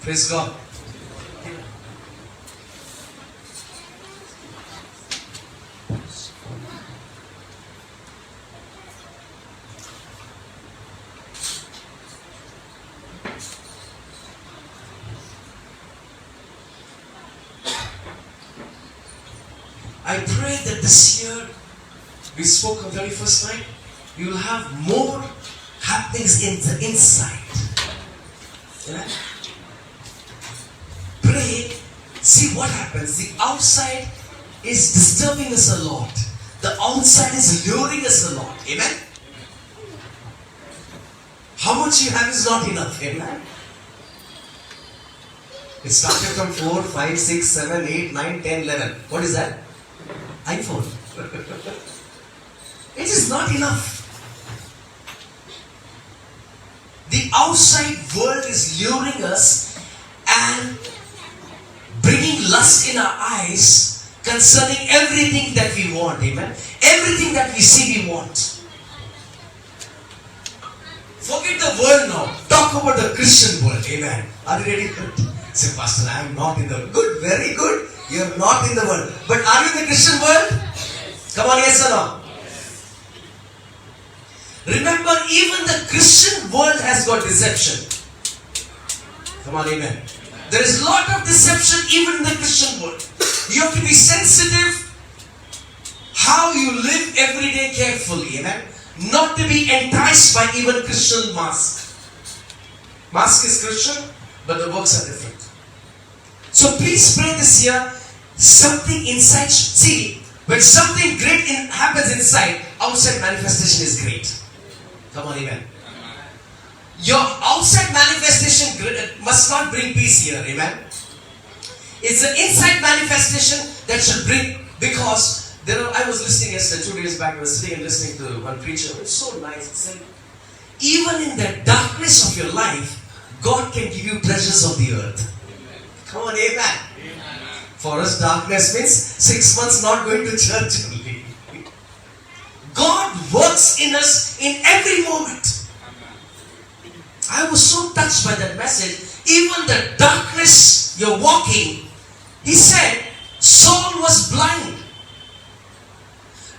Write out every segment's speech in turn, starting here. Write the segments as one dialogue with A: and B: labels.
A: Praise God. I pray that this year, we spoke on the very first night, you will have more happenings in the inside. Yeah? Pray, see what happens. The outside is disturbing us a lot. The outside is luring us a lot. Amen? How much you have is not enough. Amen? It started from 4, 5, 6, 7, 8, 9, 10, 11. What is that? iPhone. It is not enough. The outside world is luring us and bringing lust in our eyes concerning everything that we want. Amen. Everything that we see we want. Forget the world now. Talk about the Christian world. Amen. Are you ready? Say, Pastor, I am not in the world. Good, very good. You are not in the world. But are you in the Christian world? Come on, yes or no? Remember, even the Christian world has got deception. Come on, amen. There is a lot of deception even in the Christian world. You have to be sensitive how you live every day carefully, amen. Not to be enticed by even Christian mask. Mask is Christian, but the works are different. So please pray this year, something inside. See, when something great happens inside, outside manifestation is great. Come on, amen. Your outside manifestation must not bring peace here, amen. It's the inside manifestation that should bring, because I was listening yesterday, 2 days back, I was sitting and listening to one preacher. It's so nice. He said, even in the darkness of your life, God can give you treasures of the earth. Come on, amen. For us, darkness means 6 months not going to church only. God works in us in every moment. I was so touched by that message. Even the darkness you're walking, he said, Saul was blind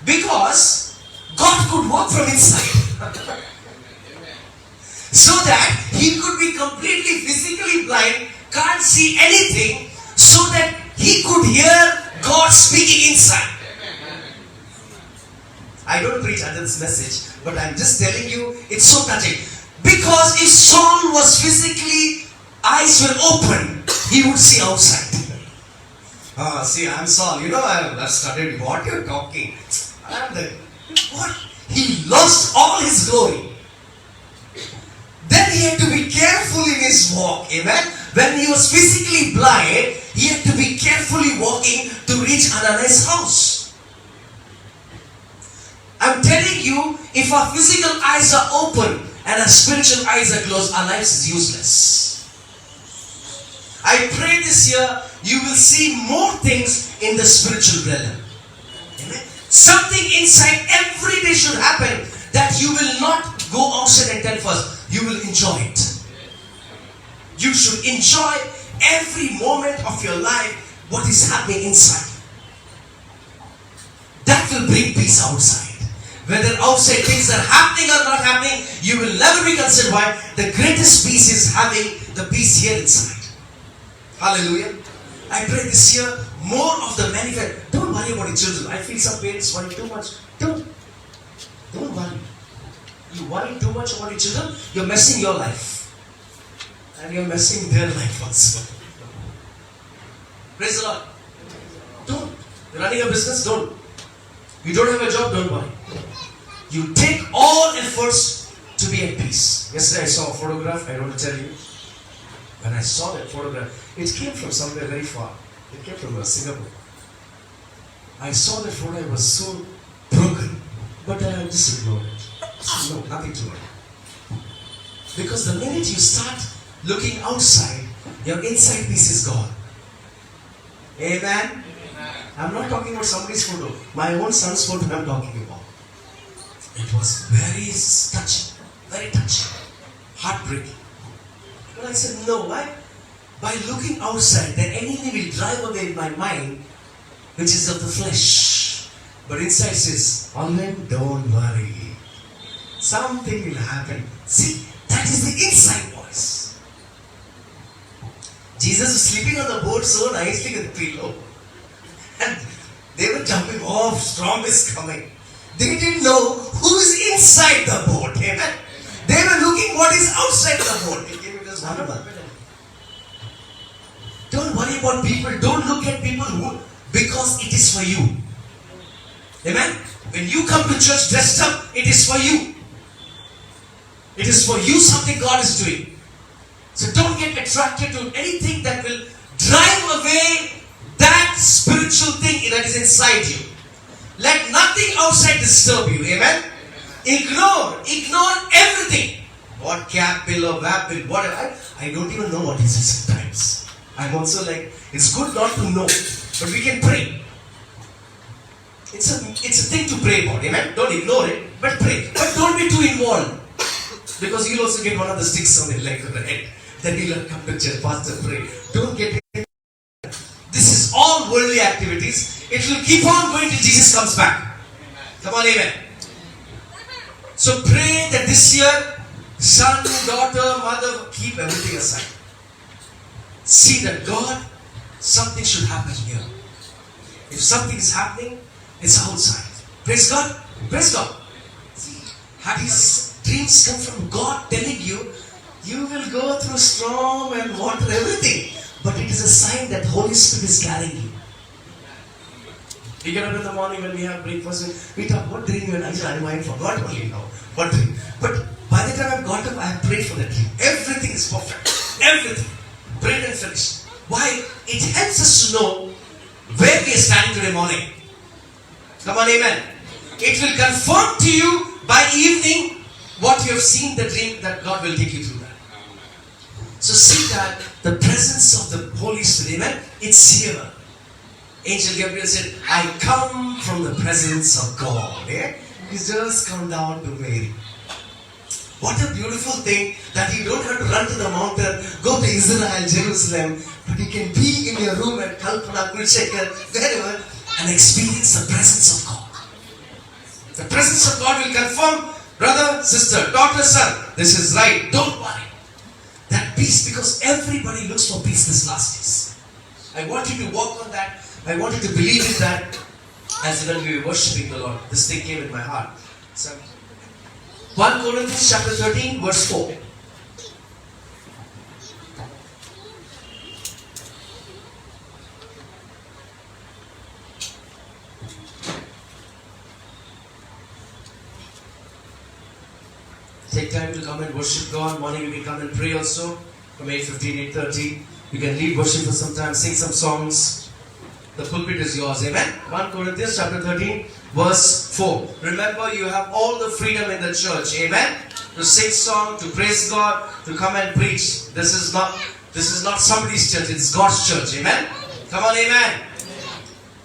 A: because God could work from inside. So that he could be completely physically blind, can't see anything, so that he could hear God speaking inside. I don't preach under this message, but I'm just telling you, it's so touching. Because if Saul was physically, eyes were open, he would see outside. See, I'm Saul. You know, I've studied what you're talking. What? He lost all his glory. Then he had to be careful in his walk. Amen. When he was physically blind, he had to be carefully walking to reach Ananias' house. I'm telling you, if our physical eyes are open and our spiritual eyes are closed, our lives is useless. I pray this year you will see more things in the spiritual realm. Amen. Something inside every day should happen that you will not go outside and tell first. You will enjoy it. You should enjoy every moment of your life, what is happening inside. That will bring peace outside. Whether outside things are happening or not happening, you will never be concerned. Why? The greatest peace is having the peace here inside. Hallelujah. I pray this year more of the manifest. Don't worry about your children. I feel some parents worry too much. Don't worry. You worry too much about your children, you're messing your life. And you're messing their life also. Praise the Lord. Don't. You're running a business, don't. You don't have a job, don't worry. You take all efforts to be at peace. Yesterday I saw a photograph, I want to tell you. When I saw that photograph, it came from somewhere very far. It came from Singapore. I saw that photo, I was so broken. But I just ignored it. No, nothing to worry. Because the minute you start looking outside, your inside peace is gone. Amen? I'm not talking about somebody's photo. My own son's photo I'm talking about. It was very touching. Very touching. Heartbreaking. But I said, no, why? By looking outside, the enemy will drive away my mind, which is of the flesh. But inside says, Alvin, don't worry. Something will happen. See, that is the inside voice. Jesus was sleeping on the boat so nicely with the pillow. And they were jumping off, storm is coming. They didn't know who is inside the boat. Amen. They were looking what is outside the boat. It was wonderful. Don't worry about people. Don't look at people because it is for you. Amen. When you come to church dressed up, it is for you. It is for you something God is doing. So don't get attracted to anything that will drive away that spiritual thing that is inside you. Let nothing outside disturb you. Amen. Ignore everything. What cap bill or WAP bill, whatever. I don't even know what it is sometimes. I'm also like, it's good not to know, but we can pray. It's a thing to pray about. Amen. Don't ignore it, but pray. But don't be too involved, because you'll also get one of the sticks on the leg of the head. Then you'll come to church, pastor, pray. Don't get it. This is all worldly activities. It will keep on going till Jesus comes back. Come on, amen. So pray that this year, son, daughter, mother, keep everything aside. See that God, something should happen here. If something is happening, it's outside. Praise God. Praise God. See, had his dreams come from God telling you, you will go through storm and water, everything. But it is a sign that Holy Spirit is carrying you. We get up in the morning when we have breakfast, we talk, what dream you had? I said, I might forgot only now. What dream? But by the time I've got up, I have prayed for that dream. Everything is perfect. Everything. Prayed and finished. Why? It helps us to know where we are standing today morning. Come on, amen. It will confirm to you by evening what you have seen, the dream, that God will take you through that. So see that the presence of the Holy Spirit, amen, it's here. Angel Gabriel said, I come from the presence of God. Eh? He's just come down to Mary. What a beautiful thing that you don't have to run to the mountain, go to Israel, Jerusalem, but you can be in your room at Kalpana, Kulshekar, wherever, and experience the presence of God. The presence of God will confirm, brother, sister, daughter, son, this is right, don't worry. That peace, because everybody looks for peace this last days. I want you to walk on that. I want you to believe in that as when we were worshipping the Lord. This thing came in my heart. So, 1 Corinthians chapter 13, verse 4. Take time to come and worship God. Morning we can come and pray also. From 8:15, 8:30. You can lead worship for some time, sing some songs. The pulpit is yours. Amen. 1 Corinthians chapter 13, verse 4. Remember, you have all the freedom in the church. Amen. To sing song, to praise God, to come and preach. This is not somebody's church. It's God's church. Amen. Come on, amen.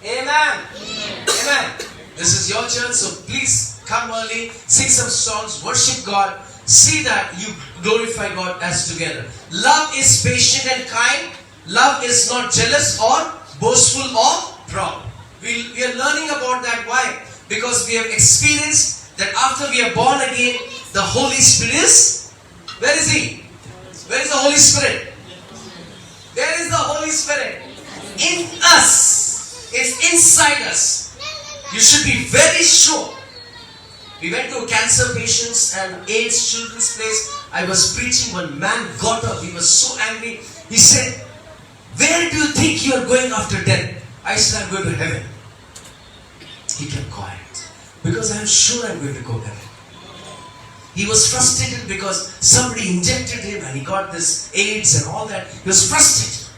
A: Amen. Amen. This is your church, so please come early, sing some songs, worship God. See that you glorify God as together. Love is patient and kind. Love is not jealous or boastful or proud. We are learning about that. Why? Because we have experienced that after we are born again, the Holy Spirit is, where is He? Where is the Holy Spirit? Where is the Holy Spirit? In us. It's inside us. You should be very sure. We went to cancer patients and AIDS children's place. I was preaching. One man got up. He was so angry. He said, where do you think you are going after death? I said, I'm going to heaven. He kept quiet. Because I'm sure I'm going to go to heaven. He was frustrated because somebody injected him and he got this AIDS and all that. He was frustrated.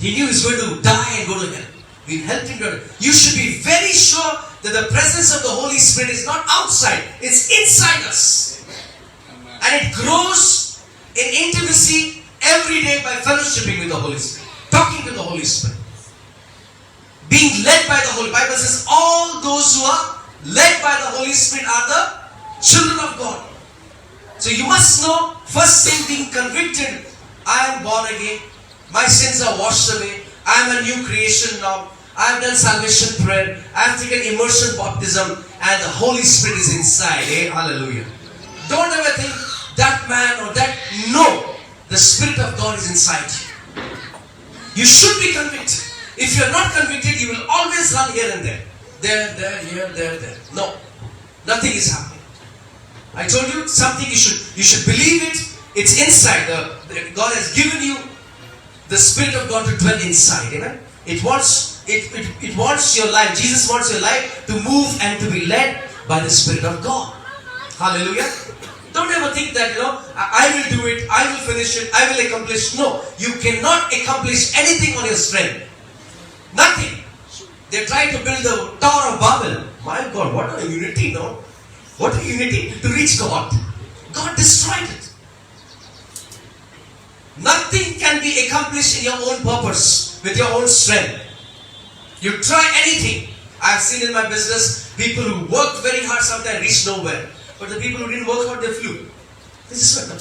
A: He knew he was going to die and go to hell. We helped him to. You should be very sure that the presence of the Holy Spirit is not outside. It's inside us. And it grows in intimacy every day by fellowshipping with the Holy Spirit. Talking to the Holy Spirit. Being led by the Holy Bible says all those who are led by the Holy Spirit are the children of God. So you must know, first thing, being convicted I am born again. My sins are washed away. I am a new creation now. I have done salvation prayer. I have taken immersion baptism and the Holy Spirit is inside. Hallelujah. Don't ever think that man or that. No. The Spirit of God is inside you. You should be convicted. If you are not convicted, you will always run here and there. There, here, there. No. Nothing is happening. I told you something, you should believe it. It's inside. God has given you the Spirit of God to dwell inside. Amen. It wants your life. Jesus wants your life to move and to be led by the Spirit of God. Hallelujah. Don't ever think that, I will do it, I will finish it, I will accomplish. No, you cannot accomplish anything on your strength. Nothing. They tried to build the Tower of Babel. My God, what a unity, no? What a unity to reach God. God destroyed it. Nothing can be accomplished in your own purpose, with your own strength. You try anything. I have seen in my business, people who worked very hard sometimes reach nowhere. But the people who didn't work hard, they flew. This is what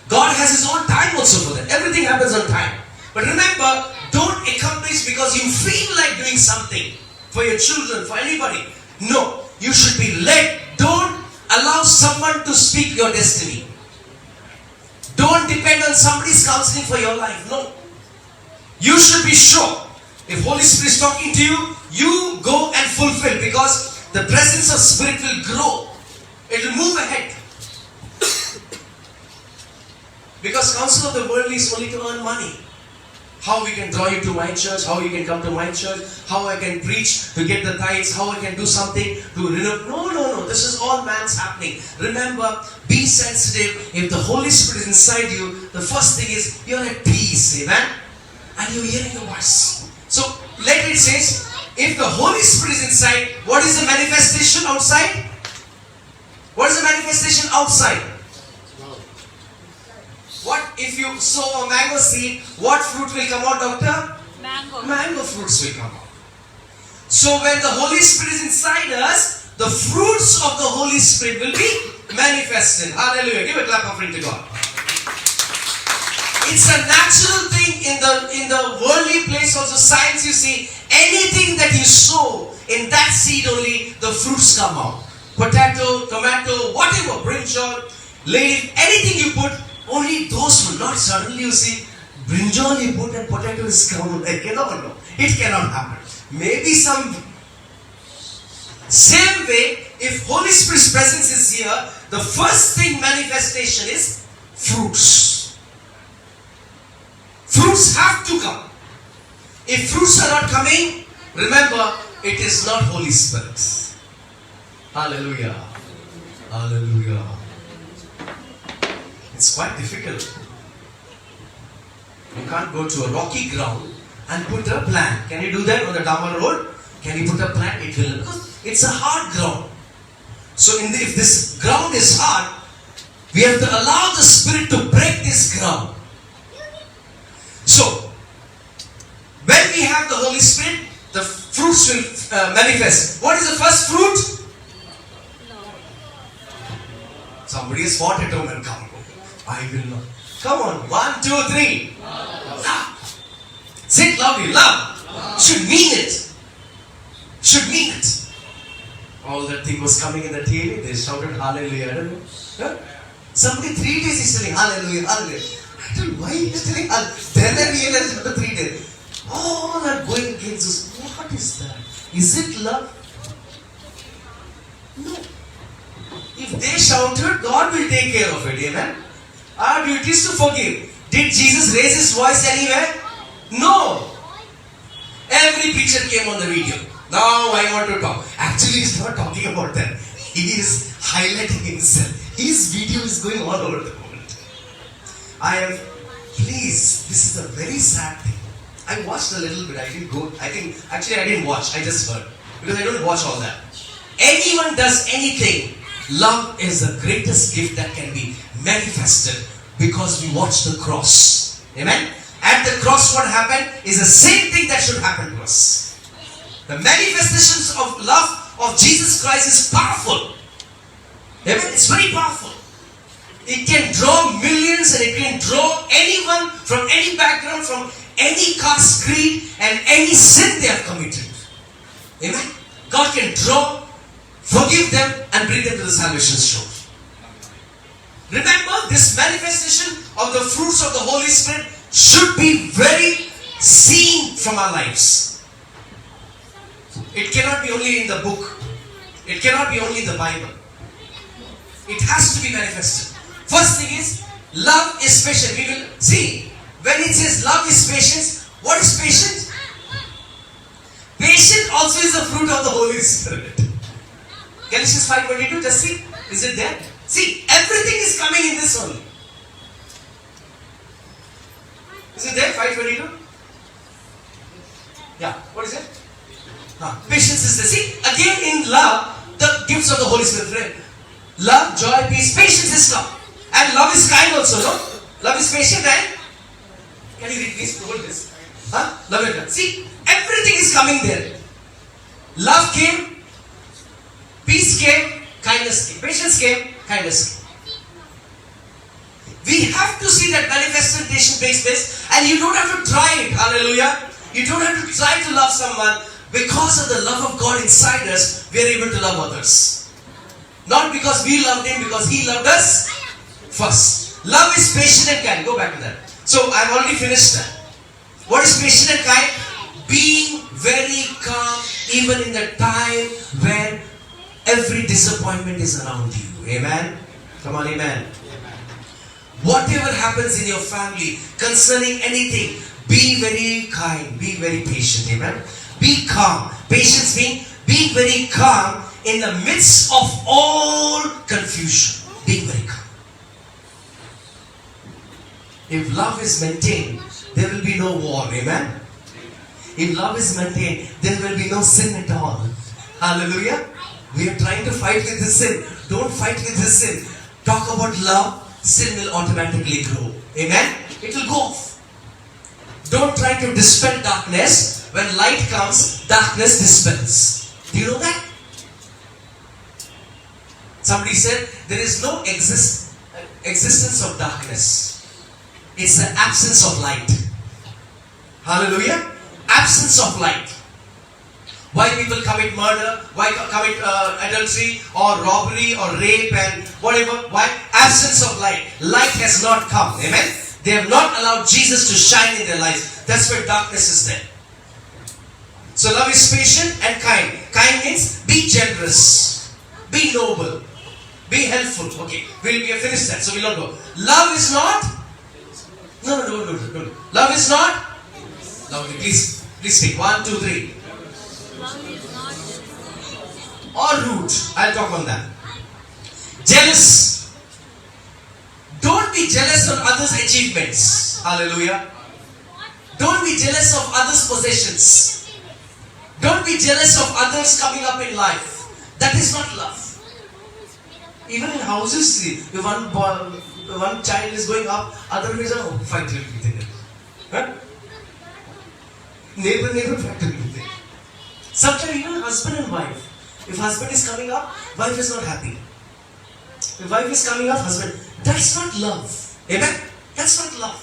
A: God has His own time also for that. Everything happens on time. But remember, don't accomplish because you feel like doing something for your children, for anybody. No, you should be led. Don't allow someone to speak your destiny. Don't depend on somebody's counseling for your life. No. You should be sure. If Holy Spirit is talking to you, you go and fulfill, because the presence of Spirit will grow. It will move ahead. Because counsel of the world is only to earn money. How we can draw you to my church, how you can come to my church, how I can preach to get the tithes, how I can do something to renew. No. This is all man's happening. Remember, be sensitive. If the Holy Spirit is inside you, the first thing is you're at peace. Amen? And you're hearing the voice. So, let it says, if the Holy Spirit is inside, what is the manifestation outside? What is the manifestation outside? What if you sow a mango seed, what fruit will come out, doctor? Mango fruits will come out. So when the Holy Spirit is inside us, the fruits of the Holy Spirit will be manifested. Hallelujah. Give a clap offering to God. It's a natural thing in the worldly place also. Science, you see, anything that you sow, in that seed only the fruits come out. Potato, tomato, whatever, brinjal, lady, anything you put, only those will not suddenly you see, brinjal you put and potato is come. It cannot happen. Maybe some. Same way, if Holy Spirit's presence is here, the first thing manifestation is fruits. Fruits have to come. If fruits are not coming, remember, it is not Holy Spirit. Hallelujah. Hallelujah. It's quite difficult. You can't go to a rocky ground and put a plant. Can you do that on the Dhamma road? Can you put a plant? It will, because it's a hard ground. So if this ground is hard, we have to allow the Spirit to break this ground. So, when we have the Holy Spirit, the fruits will manifest. What is the first fruit? No. Somebody has fought at home and come. I will not. Come on. 1, 2, 3. Love. Say it loudly. Love. Should mean it. Should mean it. All that thing was coming in the TV. They shouted hallelujah. I don't know. Huh? Somebody 3 days is telling hallelujah, hallelujah. I don't know why he is telling hallelujah. Then I realized after 3 days. All are going against us. What is that? Is it love? No. If they shouted, God will take care of it. Amen. Our duty is to forgive. Did Jesus raise his voice anywhere? No. Every preacher came on the video. Now I want to talk. Actually, he's not talking about that. He is highlighting himself. His video is going all over the world. Please, this is a very sad thing. I watched a little bit. I didn't watch. I just heard. Because I don't watch all that. Anyone does anything, love is the greatest gift that can be manifested because we watch the cross. Amen? At the cross, what happened is the same thing that should happen to us. The manifestations of love of Jesus Christ is powerful. Amen? It's very powerful. It can draw millions and it can draw anyone from any background, from any caste, creed and any sin they have committed. Amen. God can draw, forgive them and bring them to the salvation shore. Remember, this manifestation of the fruits of the Holy Spirit should be very seen from our lives. It cannot be only in the book. It cannot be only in the Bible. It has to be manifested. First thing is, love is patient. We will see, when it says love is patience, what is patience? Patience also is a fruit of the Holy Spirit. Galatians 5:22, just see, is it there? See, everything is coming in this only. Is it there, 5:22? Yeah, what is it? Patience is there. See, again in love, the gifts of the Holy Spirit. Love, joy, peace, patience is come. And love is kind also, no? Love is patient and... Can you read this? Hold this. Love and kind. See, everything is coming there. Love came, peace came, kindness came. Patience came, kindness came. We have to see that manifestation takes place, and you don't have to try it. Hallelujah. You don't have to try to love someone. Because of the love of God inside us, we are able to love others. Not because we loved Him, because He loved us first. Love is patient and kind. Go back to that. So I've already finished that. What is patient and kind? Being very calm even in the time when every disappointment is around you. Amen? Come on, amen. Whatever happens in your family concerning anything, be very kind, be very patient. Amen? Be calm. Patience means being very calm in the midst of all confusion. Being very calm. If love is maintained, there will be no war. Amen? If love is maintained, there will be no sin at all. Hallelujah? We are trying to fight with the sin. Don't fight with the sin. Talk about love, sin will automatically grow. Amen? It will go off. Don't try to dispel darkness. When light comes, darkness dispels. Do you know that? Somebody said there is no existence of darkness. It's the absence of light. Hallelujah? Absence of light. Why people commit murder, why commit adultery or robbery or rape and whatever. Why? Absence of light. Light has not come. Amen? They have not allowed Jesus to shine in their lives. That's where darkness is there. So love is patient and kind. Kind means be generous. Be noble. Be helpful. Okay, we have finished that, so we'll not go. Love is not... No. Love is not... Lovely, please speak. 1, 2, 3. Or rude. I'll talk on that. Jealous. Don't be jealous of others' achievements. Hallelujah. Don't be jealous of others' possessions. Don't be jealous of others coming up in life. That is not love. Even in houses, if one child is going up, other ways are fight will be there. Huh? Neighbor fight will be there. Sometimes even husband and wife. If husband is coming up, wife is not happy. If wife is coming up, husband. That's not love. Amen? That's not love.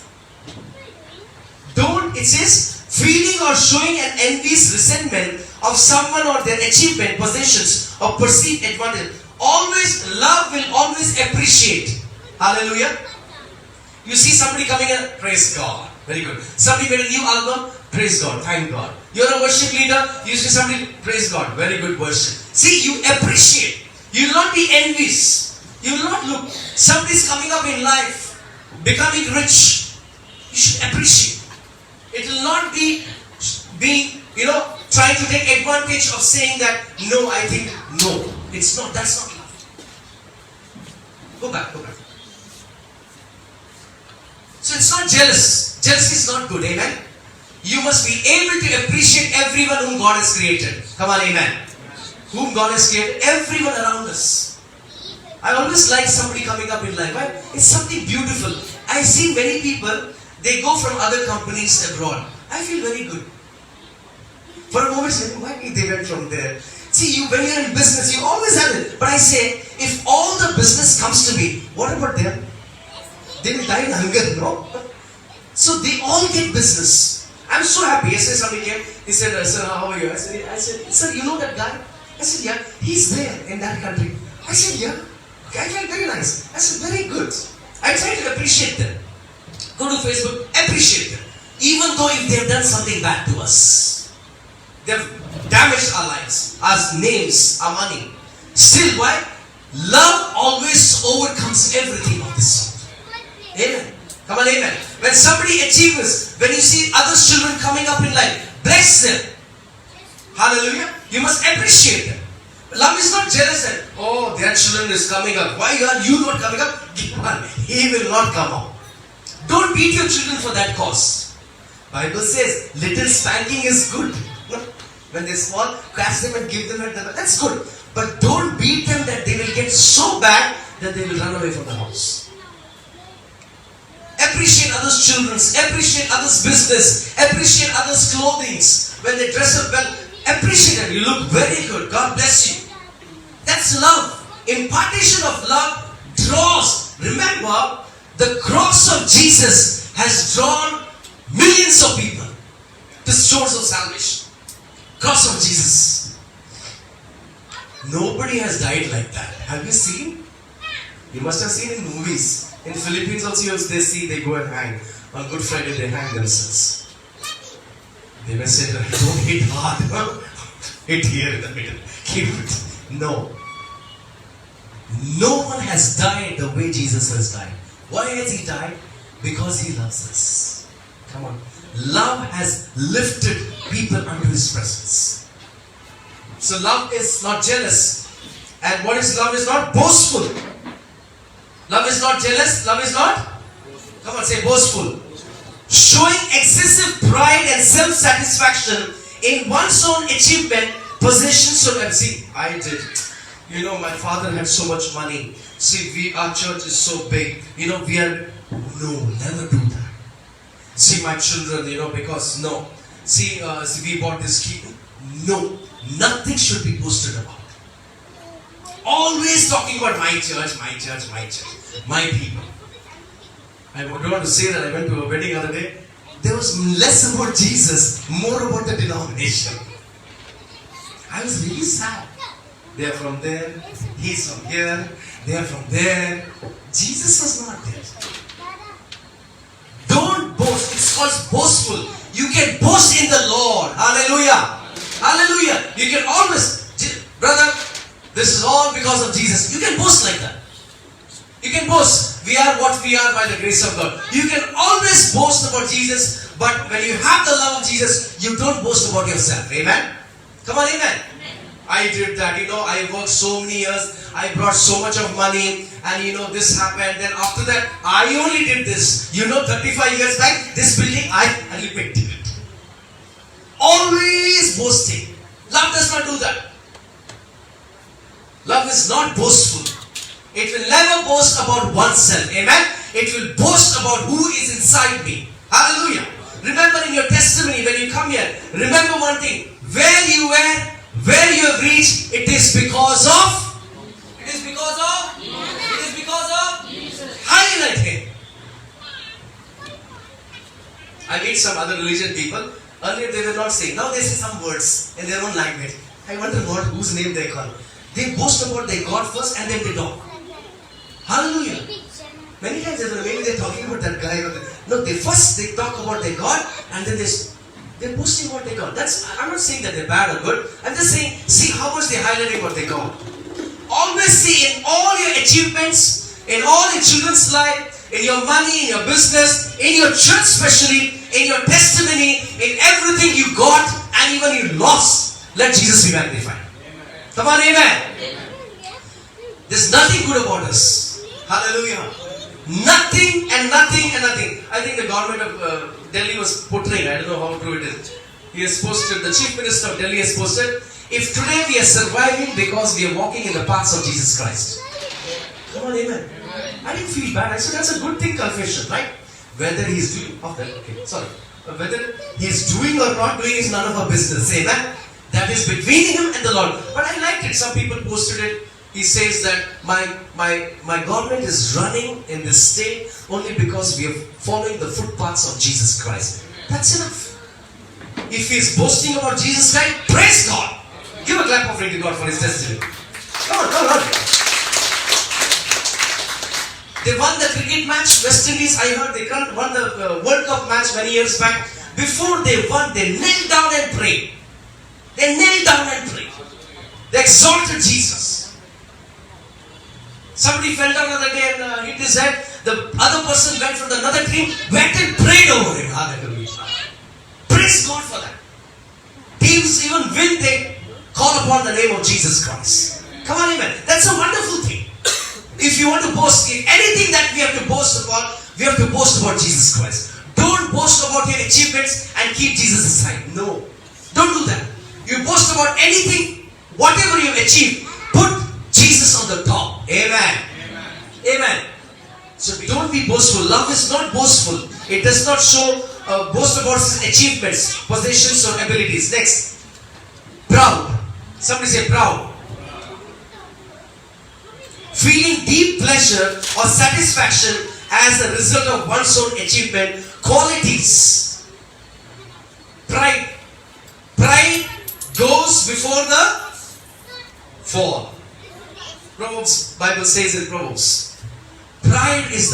A: Don't, it says, feeling or showing an envious resentment of someone or their achievement, possessions, or perceived advantage. Always, love will always appreciate. Hallelujah. You see somebody coming in, praise God. Very good. Somebody made a new album, praise God, thank God. You're a worship leader, you see somebody, praise God, very good worship. See, you appreciate. You will not be envious. You will not look. Somebody's coming up in life, becoming rich. You should appreciate. It will not be being, trying to take advantage of saying that, no, I think, no. It's not, that's not love. Go back. So it's not jealous. Jealousy is not good, amen? You must be able to appreciate everyone whom God has created. Come on, amen? Whom God has created, everyone around us. I always like somebody coming up in life. Right? It's something beautiful. I see many people, they go from other companies abroad. I feel very good. For a moment, why they went from there? See, when you're in business, you always have it. But I say, if all the business comes to me, what about them? They will die in hunger, no? So they all get business. I'm so happy. Yesterday somebody came, he said, sir, how are you? I said, sir, you know that guy? I said, yeah, he's there in that country. I said, yeah. Okay, I felt very nice. I said, very good. I try to appreciate them. Go to Facebook, appreciate them. Even though if they have done something bad to us. They have damaged our lives, our names, our money. Still, why? Love always overcomes everything of this sort. Amen. Come on, amen. When somebody achieves, when you see other children coming up in life, bless them. Hallelujah. You must appreciate them. Love is not jealous and, oh, their children is coming up. Why are you not coming up? Give on. He will not come up. Don't beat your children for that cause. Bible says, little spanking is good. When they're small, catch them and give them a that's good. But don't beat them that they will get so bad that they will run away from the house. Appreciate others' children, appreciate others' business, appreciate others' clothing. When they dress up well, appreciate them. You look very good. God bless you. That's love. Impartation of love draws. Remember, the cross of Jesus has drawn millions of people to shores of salvation. Cross of Jesus. Nobody has died like that. Have you seen? You must have seen in movies. In Philippines also they go and hang. On Good Friday they hang themselves. They may say, don't hit hard. Hit here in the middle. Keep it. No. No one has died the way Jesus has died. Why has he died? Because he loves us. Come on. Love has lifted people unto his presence. So love is not jealous. And what is love is not boastful. Love is not jealous. Love is not, come on, say boastful. Showing excessive pride and self-satisfaction in one's own achievement, possessions. So see, I did. You know, my father had so much money. See, our church is so big. You know, we are, no, never do that. See, my children, you know, because no. See, we bought this key. No, nothing should be boasted about. Always talking about my church, my church, my church, my people. I don't want to say that I went to a wedding the other day. There was less about Jesus, more about the denomination. I was really sad. They are from there, he's from here, they are from there. Jesus was not there. Don't boast. It's called boastful. You can boast in the Lord. Hallelujah. Hallelujah. You can always, brother, this is all because of Jesus. You can boast like that. You can boast. We are what we are by the grace of God. You can always boast about Jesus, but when you have the love of Jesus, you don't boast about yourself. Amen? Come on, amen. I did that, you know, I worked so many years, I brought so much of money, and you know, this happened, then after that, I only did this. You know, 35 years back, this building, I elevated it. Always boasting. Love does not do that. Love is not boastful. It will never boast about oneself. Amen? It will boast about who is inside me. Hallelujah. Remember in your testimony, when you come here, remember one thing. Where you were, where you have reached, it is because of, it is because of, it is because of, highlight him. I meet some other religion people. Earlier they were not saying. Now they say some words in their own language. I wonder what, whose name they call. They boast about their God first and then they talk. Hallelujah. Many times maybe they're talking about that guy. No, they talk about their God and then they're boasting about their God. I'm not saying that they're bad or good. I'm just saying, see how much they're highlighting about their God. Always see in all your achievements, in all your children's life, in your money, in your business, in your church especially, in your testimony, in everything you got and even you lost, let Jesus be magnified. Amen. Come on, amen. There's nothing good about us. Hallelujah. Nothing and nothing and nothing. I think the government of Delhi was portraying, I don't know how true it is. He has posted, the Chief Minister of Delhi has posted, if today we are surviving because we are walking in the paths of Jesus Christ. Come on, amen. I didn't feel bad. I said that's a good thing, confession, right? Whether he is doing, whether he is doing or not doing is none of our business. Amen. That is between him and the Lord. But I liked it. Some people posted it. He says that my government is running in this state only because we are following the footpaths of Jesus Christ. That's enough. If he is boasting about Jesus Christ, praise God. Give a clap offering to God for his testimony. Come on, come on. They won the cricket match. West Indies, I heard they won the World Cup match many years back. Before they won, they knelt down and prayed. They knelt down and prayed. They exalted Jesus. Somebody fell down the other day and hit his head. The other person went from another team, went and prayed over him. Hallelujah. Praise God for that. Teams even when they call upon the name of Jesus Christ. Come on, amen. That's a wonderful thing. If you want to boast, if anything that we have to boast about, we have to boast about Jesus Christ. Don't boast about your achievements and keep Jesus aside. No. Don't do that. You boast about anything, whatever you achieve, put Jesus on the top. Amen. Amen. So don't be boastful. Love is not boastful. It does not show boast about his achievements, possessions or abilities. Next. Proud. Somebody say proud. Feeling deep pleasure or satisfaction as a result of one's own achievement, qualities. Pride. Pride goes before the fall. Proverbs, Bible says in Proverbs, pride is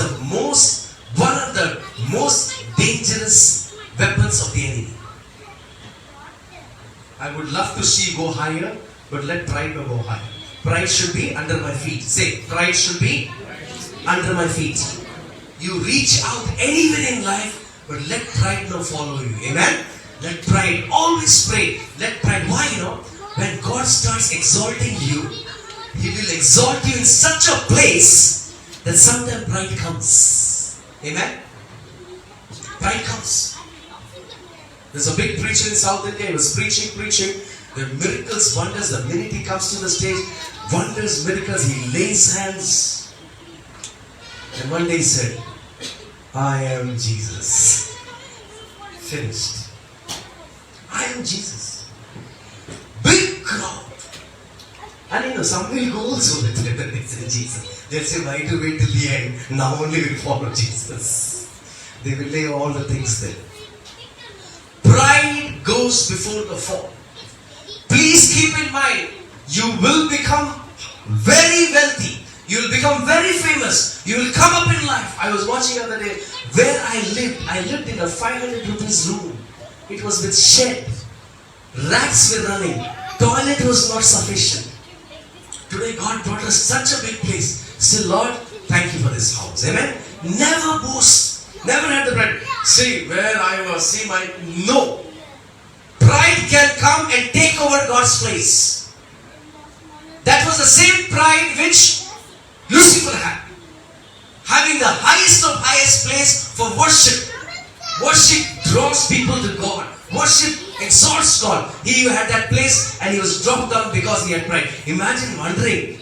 A: one of the most dangerous weapons of the enemy. I would love to see you go higher, but let pride not go higher. Pride should be under my feet. Say, pride should be under my feet. You reach out anywhere in life, but let pride not follow you. Amen? Let pride, always pray. Let pride, why? When God starts exalting you, He will exalt you in such a place that sometimes pride comes. Amen? Pride comes. There's a big preacher in South India. He was preaching. The miracles, wonders. The minute he comes to the stage, wonders, miracles, he lays hands. And one day he said, I am Jesus. Finished. I am Jesus. Big crowd. And some will go also with it when they say Jesus. They'll say, why to wait till the end? Now only we'll follow Jesus. They will lay all the things there. Pride goes before the fall. Please keep in mind, you will become very wealthy. You will become very famous. You will come up in life. I was watching the other day where I lived in a 500 rupees room. It was with shed. Rats were running. Toilet was not sufficient. Today God brought us such a big place. Still, Lord, thank you for this house. Amen. Never boast. Never had the pride. See where I was. See my... No. Pride can come and take over God's place. That was the same pride which Lucifer had. Having the highest of highest place for worship. Worship draws people to God. Worship exalts God. He had that place and he was dropped down because he had pride. Imagine wondering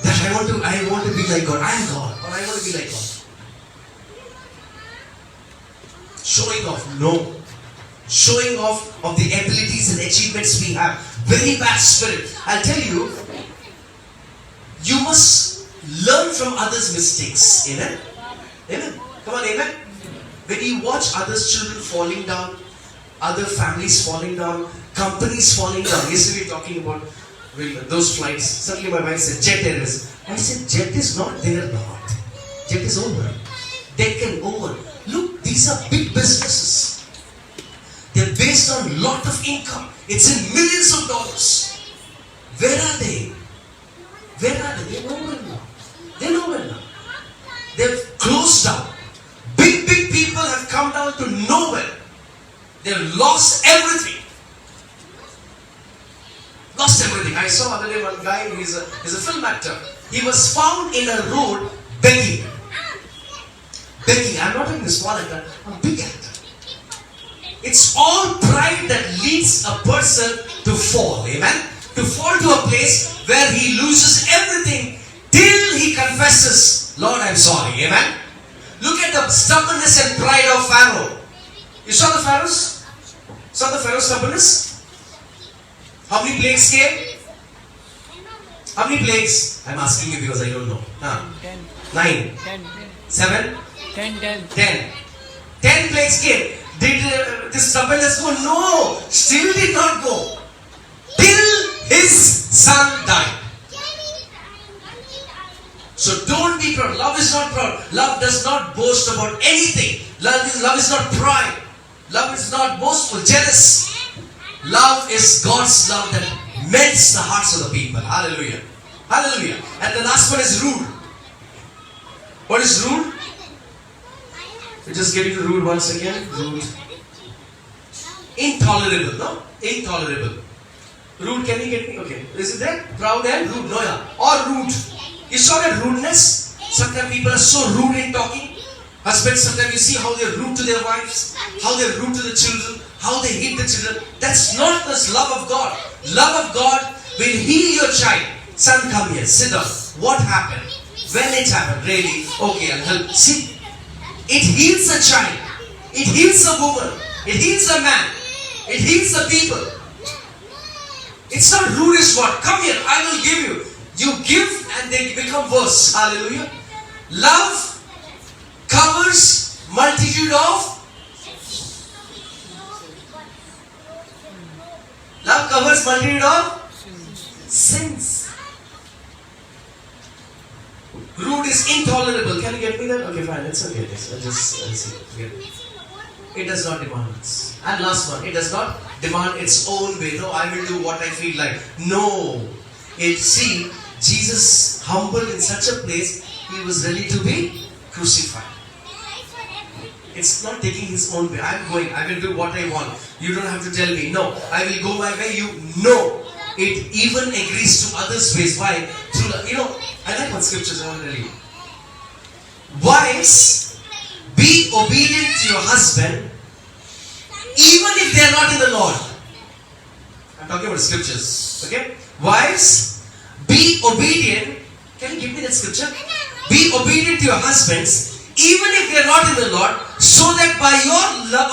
A: that I want to be like God. I am God, or I want to be like God. Showing off, no. Showing off of the abilities and achievements we have. Very bad spirit. I'll tell you, you must learn from others' mistakes. Amen? Amen? Come on, amen? When you watch others' children falling down, other families falling down, companies falling down. Yesterday we were talking about those flights. Suddenly my wife said, jet airways. I said, jet is not there now. Jet is over. Taken over. Look, these are big businesses. They're based on lot of income. It's in millions of dollars. Where are they? Where are they? They're nowhere now. They're nowhere now. They've closed down. Big people have come down to nowhere. They've lost everything. Lost everything. I saw the other day one guy, he's a film actor. He was found in a road begging. Begging. I'm not even a small actor, I'm a big actor. It's all pride that leads a person to fall. Amen? To fall to a place where he loses everything till he confesses, Lord, I'm sorry. Amen? Look at the stubbornness and pride of Pharaoh. You saw the Pharaohs? Saw the Pharaoh's stubbornness? How many plagues came? How many plagues? I'm asking you because I don't know.
B: 10.
A: 9,
B: 10.
A: 7,
B: 10. 10.
A: 10. 10 plagues came. Did this stubbornness go? No. Still did not go. Till his son died. So don't be proud. Love is not proud. Love does not boast about anything. Love is not pride. Love is not boastful, jealous. Love is God's love that melts the hearts of the people. Hallelujah. Hallelujah. And the last one is rude. What is rude? We just get into rude once again. Rude. Intolerable, no? Intolerable. Rude, can you get me? Okay. Is it there? Proud and rude. No, yeah. Or rude. You saw that rudeness? Sometimes people are so rude in talking. Husbands, sometimes you see how they're rude to their wives, how they're rude to the children, how they hate the children. That's not the love of God. Love of God will heal your child. Son, come here, sit down. What happened? When it happened? Really? Okay, I'll help. See, it heals a child. It heals a woman. It heals a man. It heals the people. It's not rudish word. Come here, I will give you. You give and they become worse. Hallelujah. Love covers multitude of sins. Rude is intolerable. Can you get me that? Okay, fine. It's okay. I'll see. It does not demand it. And last one, it does not demand its own way. No, I will do what I feel like. No. See, Jesus humbled in such a place, he was ready to be crucified. It's not taking his own way. I'm going, I will do what I want. You don't have to tell me. No, I will go my way. You know. It even agrees to others' ways. Why? I like what scriptures I want to tell you. Wives, be obedient to your husband, even if they are not in the Lord. I'm talking about scriptures. Okay? Wives, be obedient. Can you give me that scripture? Be obedient to your husbands, even if they are not in the Lord, so that by your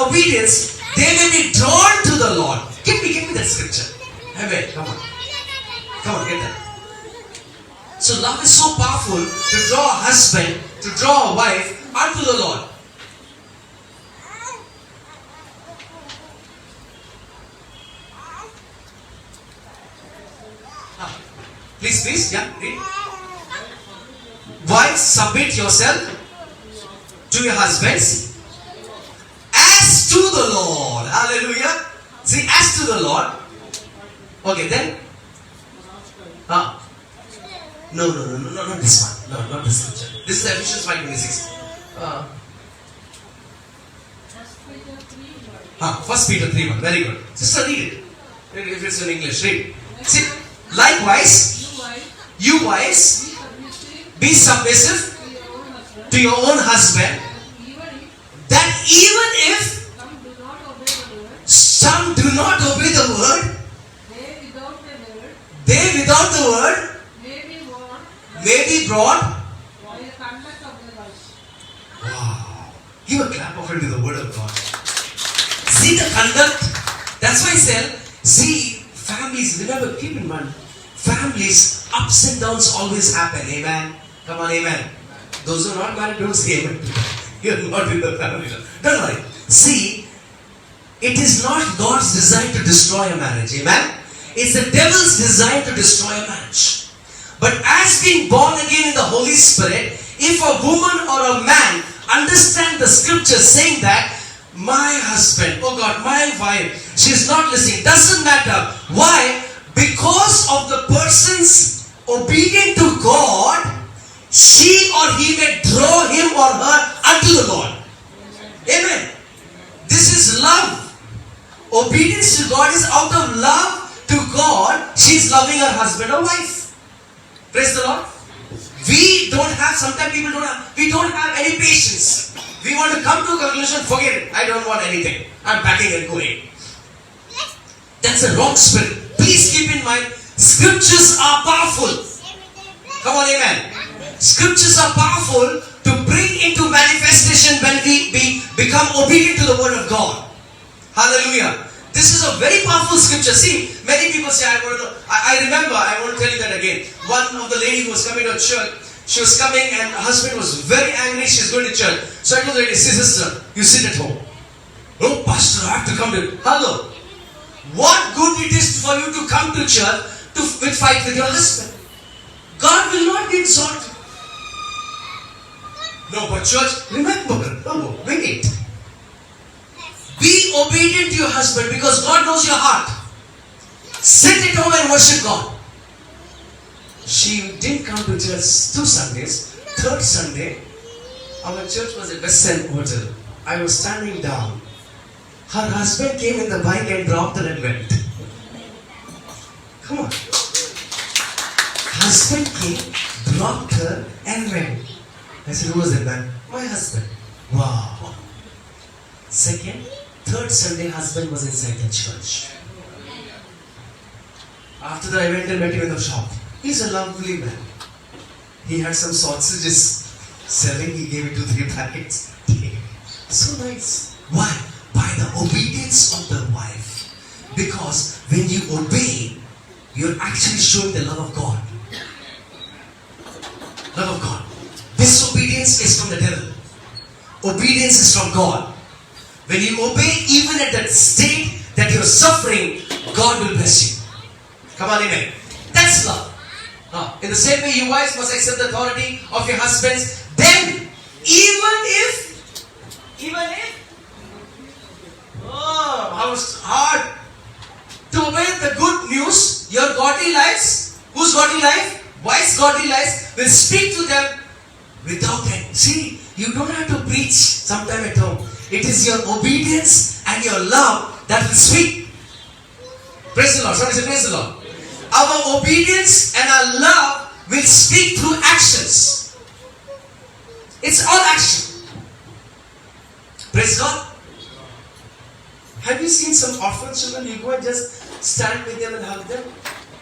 A: obedience, they may be drawn to the Lord. Give me that scripture. Amen. Come on, get that. So love is so powerful to draw a husband, to draw a wife unto the Lord. Please, yeah, read. Wives, submit yourself to your husbands as to the Lord. Hallelujah. See, as to the Lord. Okay, then. No, not this one. No, not this scripture. This is Ephesians 5:26. 1 Peter 3:1. Very good. Sister, read it. If it's in English, read. See, likewise, you wives, be submissive to your own husband, that even if some do not obey the word, they without the word may be brought. Wow. Give a clap offering to the word of God. See the conduct. That's why I said, see, families, remember, keep in mind, families, ups and downs always happen. Amen. Come on, amen. Those who are not married, don't say amen. You're not in the family. Don't worry. See, it is not God's design to destroy a marriage. Amen. It's the devil's design to destroy a marriage. But as being born again in the Holy Spirit, if a woman or a man understand the scripture saying that, my husband, oh God, my wife, she's not listening, doesn't matter. Why? Because of the person's obedient to God, she or he may draw him or her unto the Lord. Amen. This is love. Obedience to God is out of love to God. She's loving her husband or wife. Praise the Lord. Sometimes people we don't have any patience. We want to come to a conclusion, forget it. I don't want anything. I'm packing and going. That's a wrong spirit. Please keep in mind, scriptures are powerful. Come on, amen. Scriptures are powerful to bring into manifestation when we become obedient to the word of God. Hallelujah. This is a very powerful scripture. See, many people say, I want to know. I remember, I want to tell you that again. One of the lady who was coming to church, she was coming and her husband was very angry. She's going to church. So I told the lady, see sister, you sit at home. Oh, pastor, I have to come to. Hello. What good it is for you to come to church to fight with your husband? God will not be exalted. No, but church, remember, no, wait. Be obedient to your husband because God knows your heart. Sit at home and worship God. She didn't come to church 2 Sundays. Third Sunday, our church was at West End Hotel. I was standing down. Her husband came in the bike and dropped her and went. Come on. Husband came, dropped her and went. I said, who was it, man? My husband. Wow. Second, third Sunday, husband was inside the church. After that, I went and met him in the shop. He's a lovely man. He had some sausages selling. He gave it to 3 packets. So nice. Why? By the obedience of the wife. Because when you obey, you're actually showing the love of God. Love of God. Disobedience is from the devil. Obedience is from God. When you obey, even at that state that you're suffering, God will bless you. Come on, amen. That's love. In the same way, you wives must accept the authority of your husbands. Then, even if, how hard to obey the good news, your godly lives, whose godly life? Wise godly lives will speak to them without end. See, you don't have to preach sometime at home. It is your obedience and your love that will speak. Praise the Lord. Somebody say, praise the Lord. Our obedience and our love will speak through actions. It's all action. Praise God. Have you seen some orphan children? You go and just stand with them and hug them.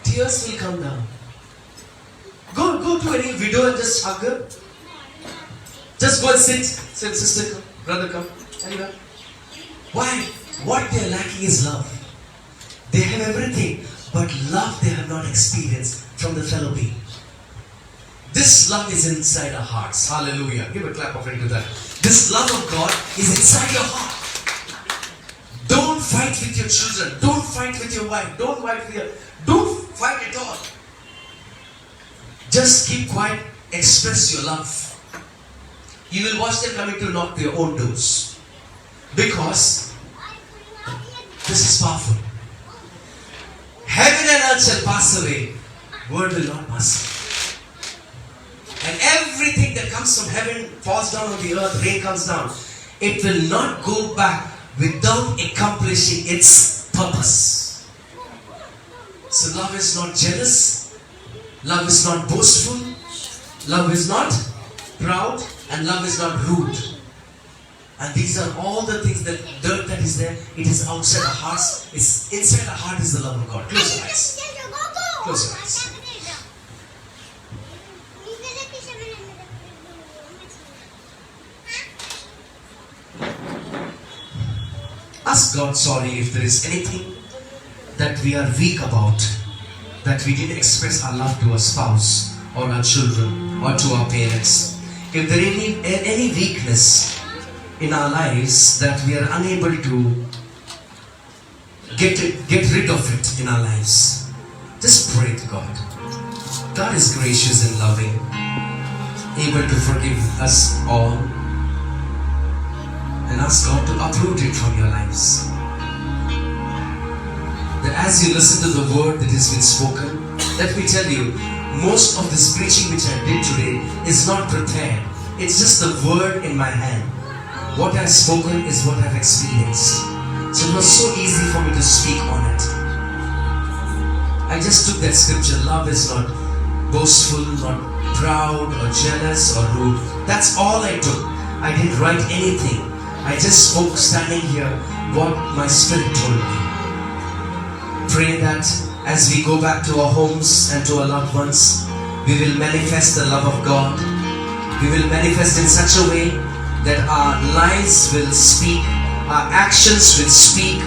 A: Tears will come down. Go to any widow and just hug her. Just go and sit. Say, sister, come. Brother, come. Anyway. Why? What they are lacking is love. They have everything, but love they have not experienced from the fellow being. This love is inside our hearts. Hallelujah. Give a clap of it to that. This love of God is inside your heart. Don't fight with your children. Don't fight with your wife. Don't fight at all. Just keep quiet. Express your love. You will watch them coming to knock their own doors. Because this is powerful. Heaven and earth shall pass away. Word will not pass away. And everything that comes from heaven falls down on the earth. Rain comes down. It will not go back without accomplishing its purpose. So love is not jealous. Love is not boastful. Love is not proud. And love is not rude. And these are all the things, that dirt that is there, it is outside our hearts. It's inside our heart is the love of God. Close your eyes. Close your eyes. Ask God sorry if there is anything that we are weak about, that we didn't express our love to our spouse or our children or to our parents. If there is any weakness in our lives that we are unable to get rid of it in our lives, just pray to God. God is gracious and loving, able to forgive us all, and ask God to uproot it from your lives. That as you listen to the word that has been spoken, let me tell you, most of this preaching which I did today is not prepared. It's just the word in my hand. What I've spoken is what I've experienced. So it was so easy for me to speak on it. I just took that scripture. Love is not boastful, not proud or jealous or rude. That's all I took. I didn't write anything. I just spoke standing here what my spirit told me. Pray that as we go back to our homes and to our loved ones, we will manifest the love of God. We will manifest in such a way that our lives will speak, our actions will speak,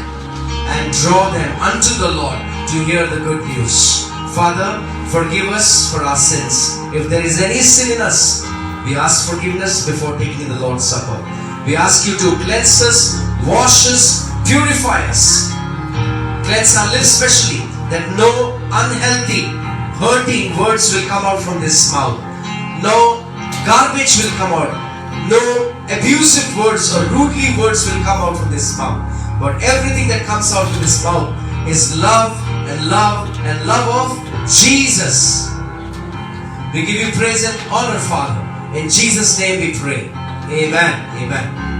A: and draw them unto the Lord to hear the good news. Father, forgive us for our sins. If there is any sin in us, we ask forgiveness before taking the Lord's Supper. We ask you to cleanse us, wash us, purify us. Cleanse our lips especially, that no unhealthy, hurting words will come out from this mouth. No garbage will come out. No abusive words or rudely words will come out from this mouth. But everything that comes out from this mouth is love and love and love of Jesus. We give you praise and honor, Father. In Jesus' name we pray. Amen. Amen.